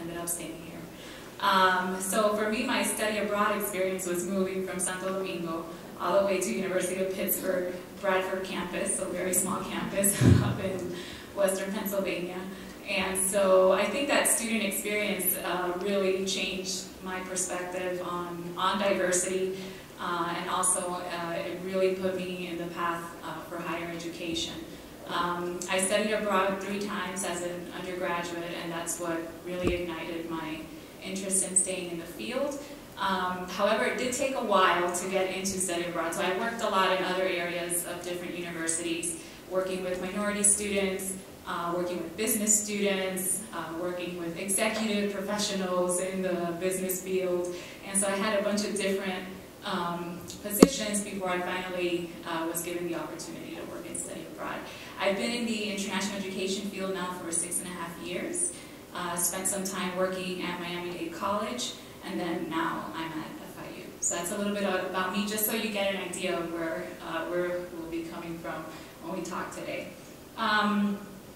ended up staying here. So for me, my study abroad experience was moving from Santo Domingo all the way to University of Pittsburgh, Bradford campus, so very small campus up in Western Pennsylvania. And so I think that student experience really changed my perspective on diversity, and also it really put me in the path for higher education. I studied abroad 3 times as an undergraduate, and that's what really ignited my interest in staying in the field. However, it did take a while to get into study abroad, so I worked a lot in other areas of different universities, working with minority students, working with business students, working with executive professionals in the business field, and so I had a bunch of different positions before I finally was given the opportunity to work and study abroad. I've been in the international education field now for 6.5 years. Spent some time working at Miami-Dade College, and then now I'm at FIU. So that's a little bit about me, just so you get an idea of where we'll be coming from when we talk today.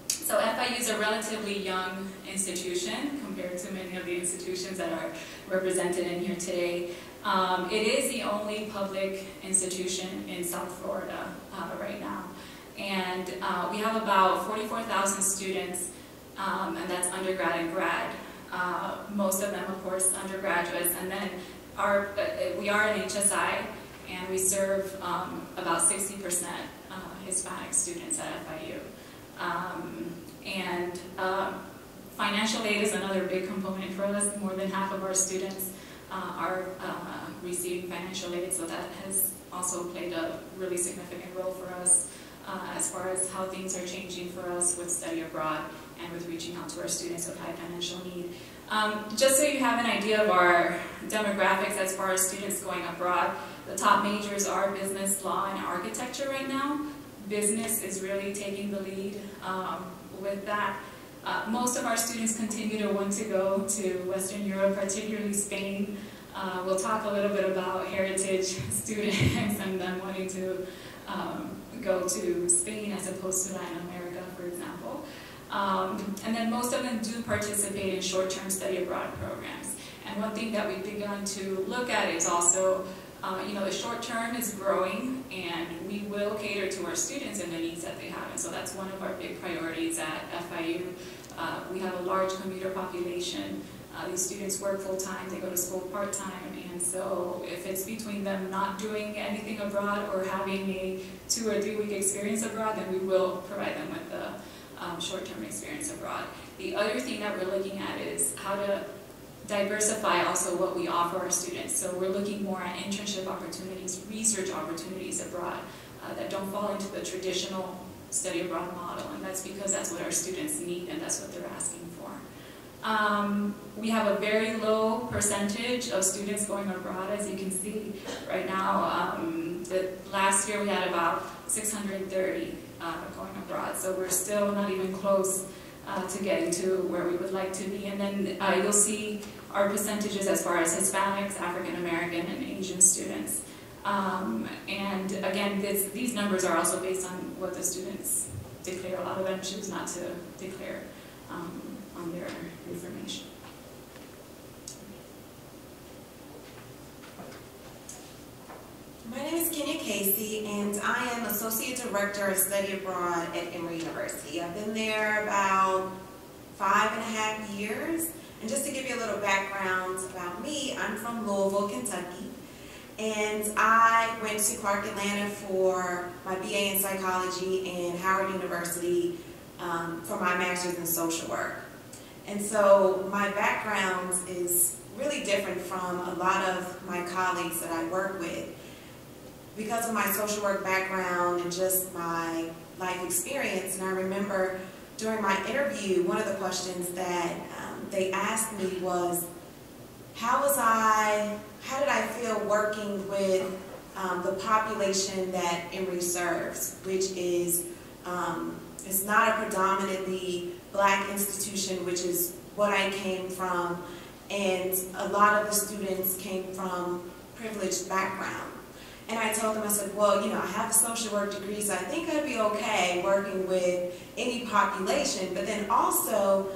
So FIU is a relatively young institution compared to many of the institutions that are represented in here today. It is the only public institution in South Florida right now. And we have about 44,000 students, and that's undergrad and grad. Most of them, of course, undergraduates. And then we are an HSI, and we serve about 60% Hispanic students at FIU. Financial aid is another big component for us. More than half of our students are receiving financial aid, so that has also played a really significant role for us as far as how things are changing for us with study abroad and with reaching out to our students of high financial need. Just so you have an idea of our demographics as far as students going abroad, the top majors are business, law, and architecture right now. Business is really taking the lead with that. Most of our students continue to want to go to Western Europe, particularly Spain. We'll talk a little bit about heritage students and them wanting to go to Spain as opposed to Latin America, for example. And then most of them do participate in short-term study abroad programs. And one thing that we've begun to look at is also, the short term is growing, and we will cater to our students and the needs that they have. And so that's one of our big priorities at FIU. We have a large commuter population. These students work full-time, they go to school part-time, and so if it's between them not doing anything abroad or having a 2 or 3 week experience abroad, then we will provide them with the short-term experience abroad. The other thing that we're looking at is how to diversify also what we offer our students. So we're looking more at internship opportunities, research opportunities abroad that don't fall into the traditional study abroad model, and that's because that's what our students need and that's what they're asking for. We have a very low percentage of students going abroad, as you can see right now. Last year we had about 630 going abroad, so we're still not even close to getting to where we would like to be. And then you'll see our percentages as far as Hispanics, African American, and Asian students. And again, these numbers are also based on what the students declare. A lot of them choose not to declare on their information. My name is Kenya Casey, and I am Associate Director of Study Abroad at Emory University. I've been there about 5.5 years. And just to give you a little background about me, I'm from Louisville, Kentucky. And I went to Clark Atlanta for my BA in Psychology and Howard University for my Master's in Social Work. And so my background is really different from a lot of my colleagues that I work with. Because of my social work background and just my life experience, and I remember during my interview, one of the questions that they asked me was, how did I feel working with the population that Emory serves, which is, it's not a predominantly Black institution, which is what I came from, and a lot of the students came from privileged background. And I told them, I said, well, I have a social work degree, so I think I'd be okay working with any population. But then also,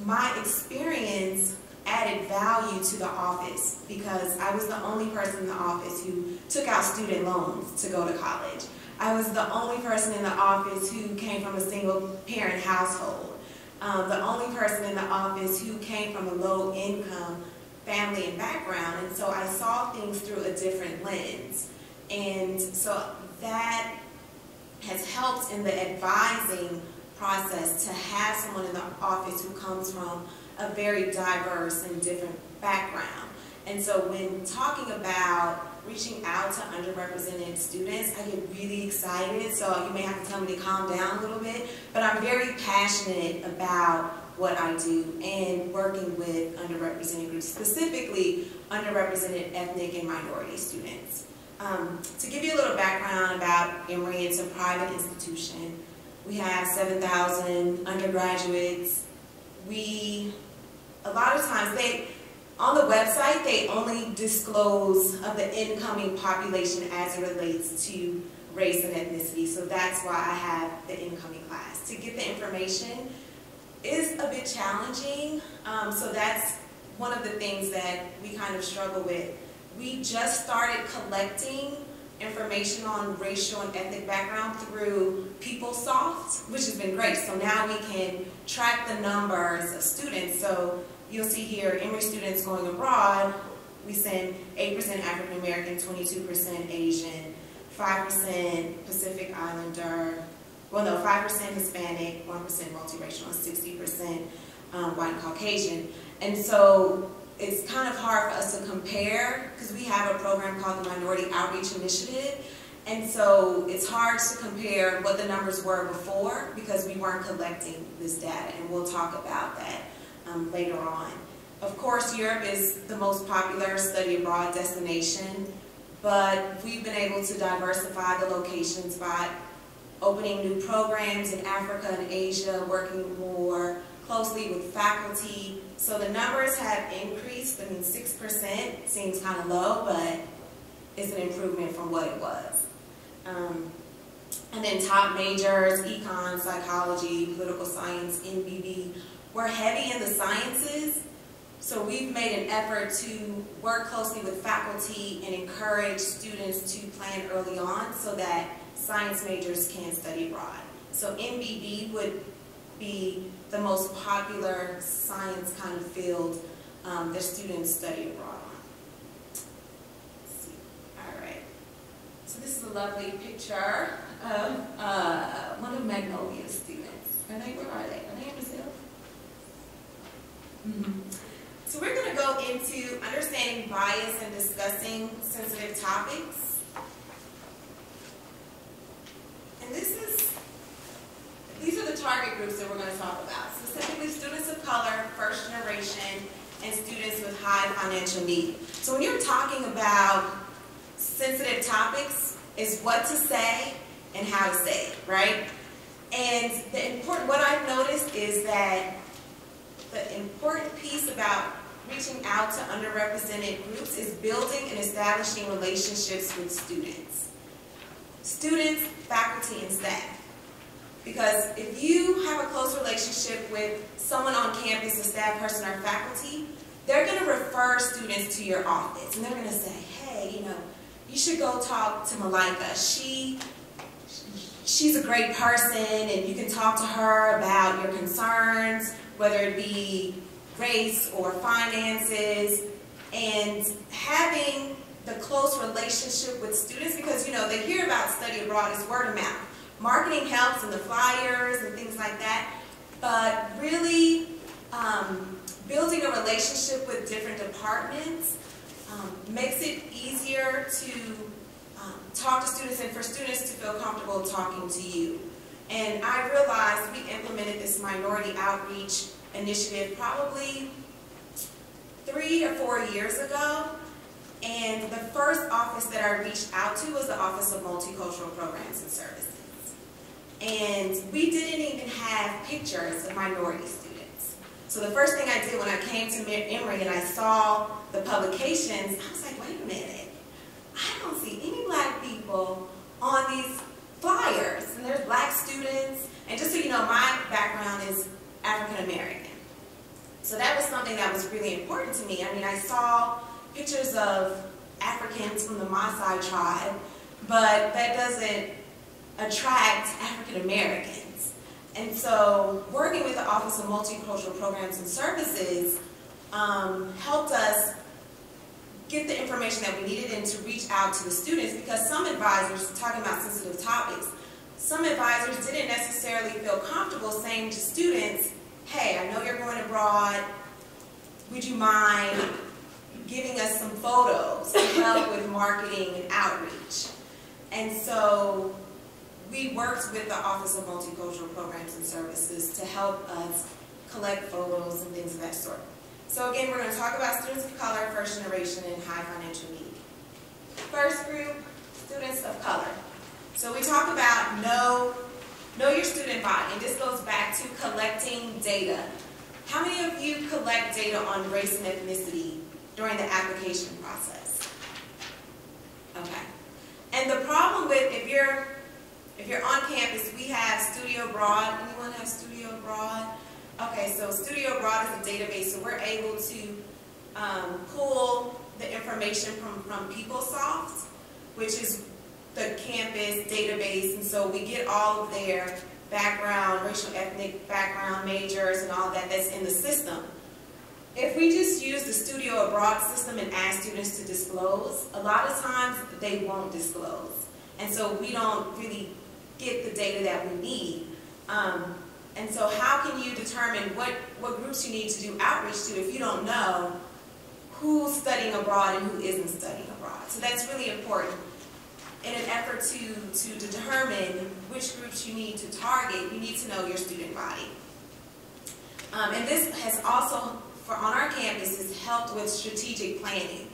my experience added value to the office because I was the only person in the office who took out student loans to go to college. I was the only person in the office who came from a single parent household. The only person in the office who came from a low income family and background, and so I saw things through a different lens. And so that has helped in the advising process to have someone in the office who comes from a very diverse and different background. And so when talking about reaching out to underrepresented students, I get really excited, so you may have to tell me to calm down a little bit, but I'm very passionate about what I do and working with underrepresented groups, specifically underrepresented ethnic and minority students. To give you a little background about Emory, it's a private institution. We have 7,000 undergraduates. A lot of times, on the website, they only disclose of the incoming population as it relates to race and ethnicity. So that's why I have the incoming class. To get the information is a bit challenging. So that's one of the things that we kind of struggle with. We just started collecting information on racial and ethnic background through PeopleSoft, which has been great. So now we can track the numbers of students. So you'll see here, Emory students going abroad, we send 8% African American, 22% Asian, 5% Pacific Islander, 5% Hispanic, 1% multiracial, and 60% white and Caucasian. And so it's kind of hard for us to compare because we have a program called the Minority Outreach Initiative. And so it's hard to compare what the numbers were before because we weren't collecting this data, and we'll talk about that later on. Of course, Europe is the most popular study abroad destination, but we've been able to diversify the locations by opening new programs in Africa and Asia, working more closely with faculty. So the numbers have increased. I mean, 6% seems kind of low, but it's an improvement from what it was. And then top majors, econ, psychology, political science, NBB. We're heavy in the sciences, so we've made an effort to work closely with faculty and encourage students to plan early on so that science majors can study abroad. So NBB would be the most popular science kind of field that students study abroad on. Let's see. All right. So this is a lovely picture of one of Magnolia's students. Where are they? Are they in Brazil? So we're going to go into understanding bias and discussing sensitive topics. And these are the target groups that we're going to talk about, specifically students of color, first generation, and students with high financial need. So when you're talking about sensitive topics, it's what to say and how to say it, right? And what I've noticed is that the important piece about reaching out to underrepresented groups is building and establishing relationships with students. Students, faculty, and staff. Because if you have a close relationship with someone on campus, a staff person or faculty, they're going to refer students to your office. And they're going to say, hey, you should go talk to Malika. She's a great person, and you can talk to her about your concerns, whether it be race or finances, and having the close relationship with students, because they hear about study abroad is word of mouth. Marketing helps in the flyers and things like that, but really building a relationship with different departments makes it easier to talk to students and for students to feel comfortable talking to you. And I realized we implemented this minority outreach initiative probably 3 or 4 years ago. And the first office that I reached out to was the Office of Multicultural Programs and Services. And we didn't even have pictures of minority students. So the first thing I did when I came to Emory and I saw the publications, I was like, wait a minute, I don't see any black people on these flyers. And there's black students. And just so you know, my background is African American. So that was something that was really important to me. I mean, I saw pictures of Africans from the Maasai tribe, but that doesn't attract African Americans. And so working with the Office of Multicultural Programs and Services helped us get the information that we needed and to reach out to the students, because some advisors, talking about sensitive topics, some advisors didn't necessarily feel comfortable saying to students, hey, I know you're going abroad, would you mind giving us some photos to help with marketing and outreach? And so we worked with the Office of Multicultural Programs and Services to help us collect photos and things of that sort. So again, we're going to talk about students of color, first generation, and high financial need. First group, students of color. So we talk about know your student body, and this goes back to collecting data. How many of you collect data on race and ethnicity during the application process? Okay. And the problem with, if you're on campus, we have Studio Broad. Anyone have Studio Broad? Okay, so Studio Broad is a database, so we're able to pull the information from PeopleSoft, which is the campus database, and so we get all of their background, racial, ethnic background, majors, and all that that's in the system. If we just use the Studio Abroad system and ask students to disclose, a lot of times they won't disclose. And so we don't really get the data that we need. And so how can you determine what groups you need to do outreach to if you don't know who's studying abroad and who isn't studying abroad? So that's really important. In an effort to determine which groups you need to target, you need to know your student body. And this has also, on our campuses, helped with strategic planning.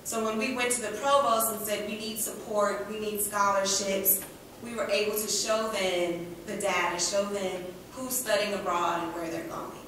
So when we went to the provost and said we need support, we need scholarships, we were able to show them the data, show them who's studying abroad and where they're going.